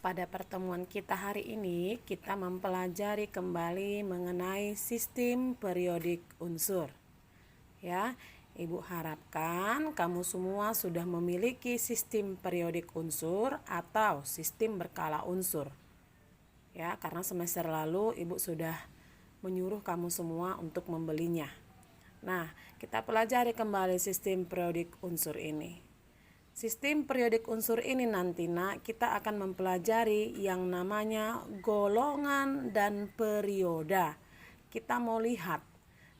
Pada pertemuan kita hari ini, kita mempelajari kembali mengenai sistem periodik unsur. Ya, Ibu harapkan kamu semua sudah memiliki sistem periodik unsur atau sistem berkala unsur. Ya, karena semester lalu Ibu sudah menyuruh kamu semua untuk membelinya. Nah, kita pelajari kembali sistem periodik unsur ini. Sistem periodik unsur ini nanti kita akan mempelajari yang namanya golongan dan perioda. Kita mau lihat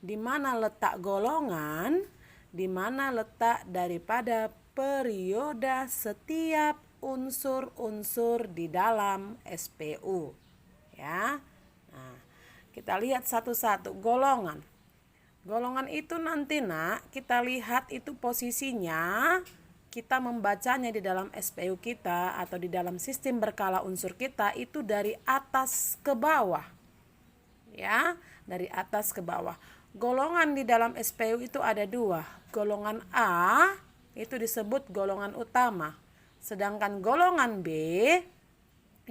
di mana letak golongan, di mana letak daripada perioda setiap unsur-unsur di dalam SPU. Ya. Nah, kita lihat satu-satu golongan. Golongan itu nanti kita lihat itu posisinya. Kita membacanya di dalam SPU kita atau di dalam sistem berkala unsur kita itu dari atas ke bawah. Ya, dari atas ke bawah. Golongan di dalam SPU itu ada dua. Golongan A itu disebut golongan utama. Sedangkan golongan B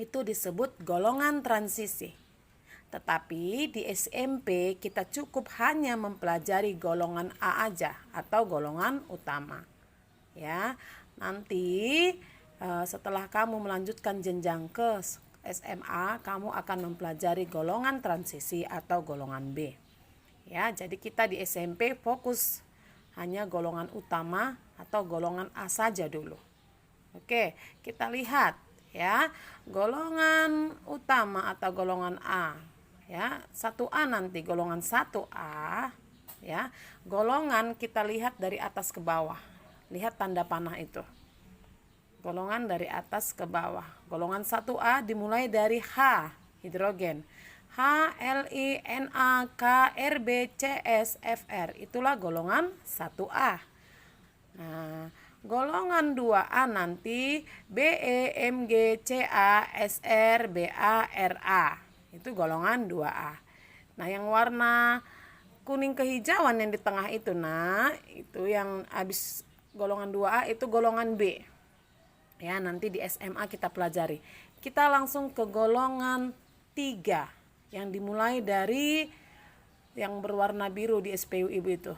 itu disebut golongan transisi. Tetapi di SMP kita cukup hanya mempelajari golongan A aja atau golongan utama. Ya, nanti setelah kamu melanjutkan jenjang ke SMA, kamu akan mempelajari golongan transisi atau golongan B. Ya, jadi kita di SMP fokus hanya golongan utama atau golongan A saja dulu. Oke, kita lihat ya, golongan utama atau golongan A. Ya, 1A nanti golongan 1A, ya. Golongan kita lihat dari atas ke bawah. Lihat tanda panah itu. Golongan dari atas ke bawah. Golongan 1A dimulai dari H, hidrogen. H, Li, Na, K, Rb, Cs, Fr. Itulah golongan 1A. Nah, golongan 2A nanti Be, Mg, Ca, Sr, Ba, Ra. Itu golongan 2A. Nah, yang warna kuning kehijauan yang di tengah itu, itu yang habis golongan 2A itu golongan B. Ya, nanti di SMA kita pelajari. Kita langsung ke golongan 3 yang dimulai dari yang berwarna biru di SPU Ibu itu.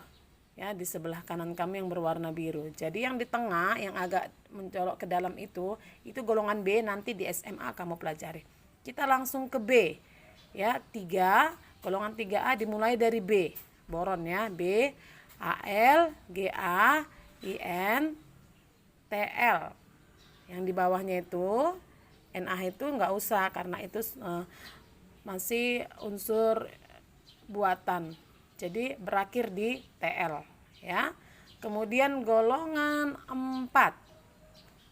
Ya, di sebelah kanan kami yang berwarna biru. Jadi yang di tengah yang agak mencolok ke dalam itu golongan B, nanti di SMA kamu pelajari. Kita langsung ke B. Ya, 3, golongan 3A dimulai dari B. Boron ya, B, Al, Ga, In, Tl. Yang di bawahnya itu Na itu nggak usah karena itu masih unsur buatan. Jadi berakhir di Tl ya. Kemudian golongan 4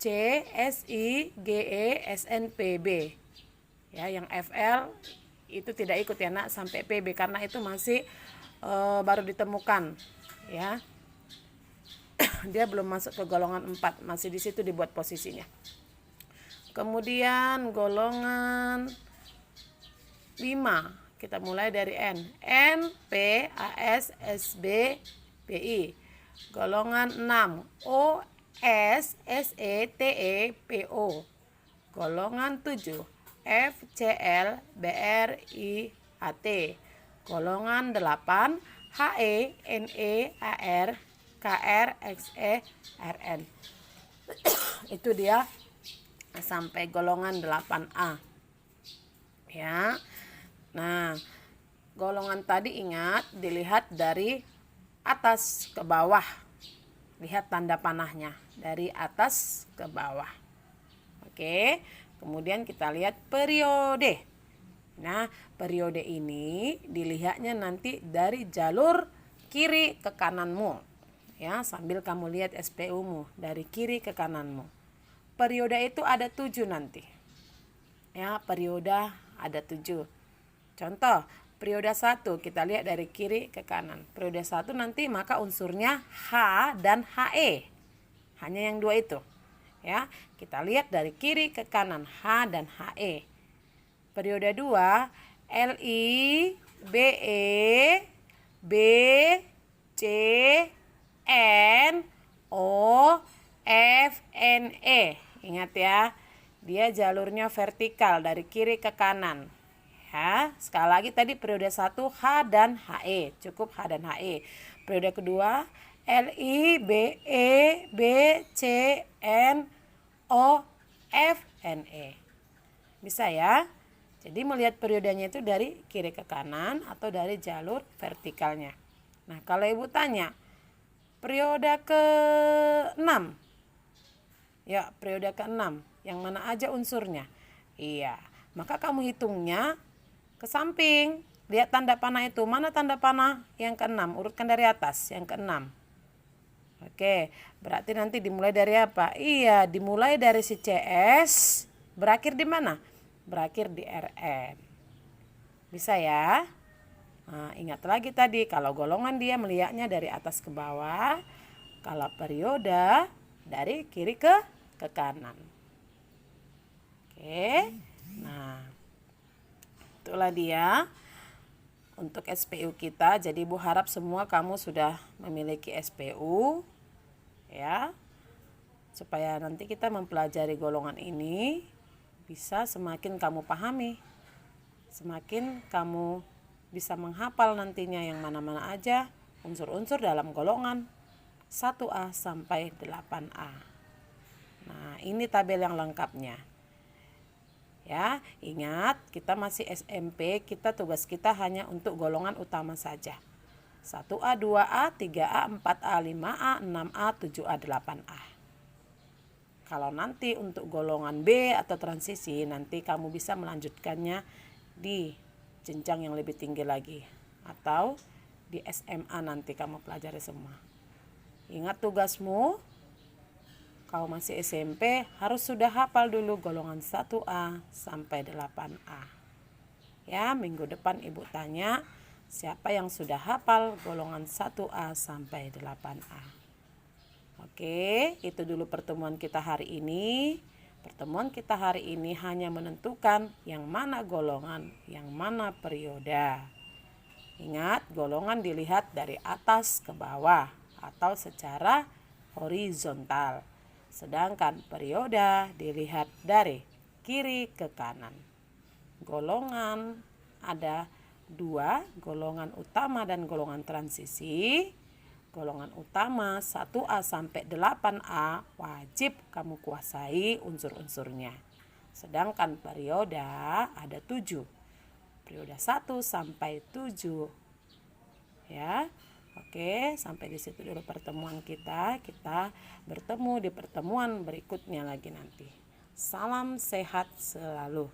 C, Si, Ge, Sn, Pb. Ya, yang Fl itu tidak ikut ya sampai Pb karena itu masih baru ditemukan ya. Dia belum masuk ke golongan 4, masih di situ dibuat posisinya. Kemudian golongan 5, kita mulai dari N. N, P, As, Sb, Pi. Golongan 6, O, S, Se, Te, Po. Golongan 7, F, Cl, Br, I, At. Golongan 8, He, Ne, Ar, Kr, Xe, Rn. Itu dia sampai golongan 8A. Ya. Nah, golongan tadi ingat dilihat dari atas ke bawah. Lihat tanda panahnya dari atas ke bawah. Oke. Kemudian kita lihat periode. Nah, periode ini dilihatnya nanti dari jalur kiri ke kananmu. Ya, sambil kamu lihat SPU-mu dari kiri ke kananmu. Periode itu ada 7 nanti. Ya, periode ada 7. Contoh, periode 1 kita lihat dari kiri ke kanan. Periode 1 nanti maka unsurnya H dan He. Hanya yang dua itu. Ya, kita lihat dari kiri ke kanan H dan He. Periode 2 Li, Be, B, C, N, O, F, N, E. Ingat ya. dia jalurnya vertikal dari kiri ke kanan. Ya, sekali lagi tadi periode 1 H dan HE, cukup H dan HE. Periode kedua LI BE BCN OFNE. Bisa ya? Jadi melihat periodenya itu dari kiri ke kanan atau dari jalur vertikalnya. Nah, kalau Ibu tanya, periode ke-6. Ya, periode ke-6. Yang mana aja unsurnya? Iya, maka kamu hitungnya ke samping. Lihat tanda panah itu. Mana tanda panah yang ke-6? Urutkan dari atas, yang ke-6. Oke, berarti nanti dimulai dari apa? Iya, dimulai dari si CS. Berakhir di mana? Berakhir di RN. Bisa ya? Nah, ingat lagi tadi kalau golongan dia melihatnya dari atas ke bawah, kalau periode dari kiri ke kanan. Oke. Nah, itulah dia untuk SPU kita. Jadi Ibu harap semua kamu sudah memiliki SPU ya. Supaya nanti kita mempelajari golongan ini bisa semakin kamu pahami, semakin kamu bisa menghafal nantinya yang mana-mana aja unsur-unsur dalam golongan 1A sampai 8A. Nah, ini tabel yang lengkapnya. Ya, ingat kita masih SMP, tugas kita hanya untuk golongan utama saja. 1A, 2A, 3A, 4A, 5A, 6A, 7A, 8A. Kalau nanti untuk golongan B atau transisi, nanti kamu bisa melanjutkannya di jenjang yang lebih tinggi lagi. Atau di SMA nanti kamu pelajari semua. Ingat tugasmu, kalau masih SMP harus sudah hafal dulu golongan 1A sampai 8A. Ya, minggu depan Ibu tanya siapa yang sudah hafal golongan 1A sampai 8A. Oke, itu dulu pertemuan kita hari ini. Pertemuan kita hari ini hanya menentukan yang mana golongan, yang mana periode. Ingat, golongan dilihat dari atas ke bawah atau secara horizontal. Sedangkan periode dilihat dari kiri ke kanan. Golongan ada 2, golongan utama dan golongan transisi. Golongan utama 1A sampai 8A wajib kamu kuasai unsur-unsurnya. Sedangkan periode ada 7. Periode 1 sampai 7. Ya. Oke, sampai di situ dulu pertemuan kita. Kita bertemu di pertemuan berikutnya lagi nanti. Salam sehat selalu.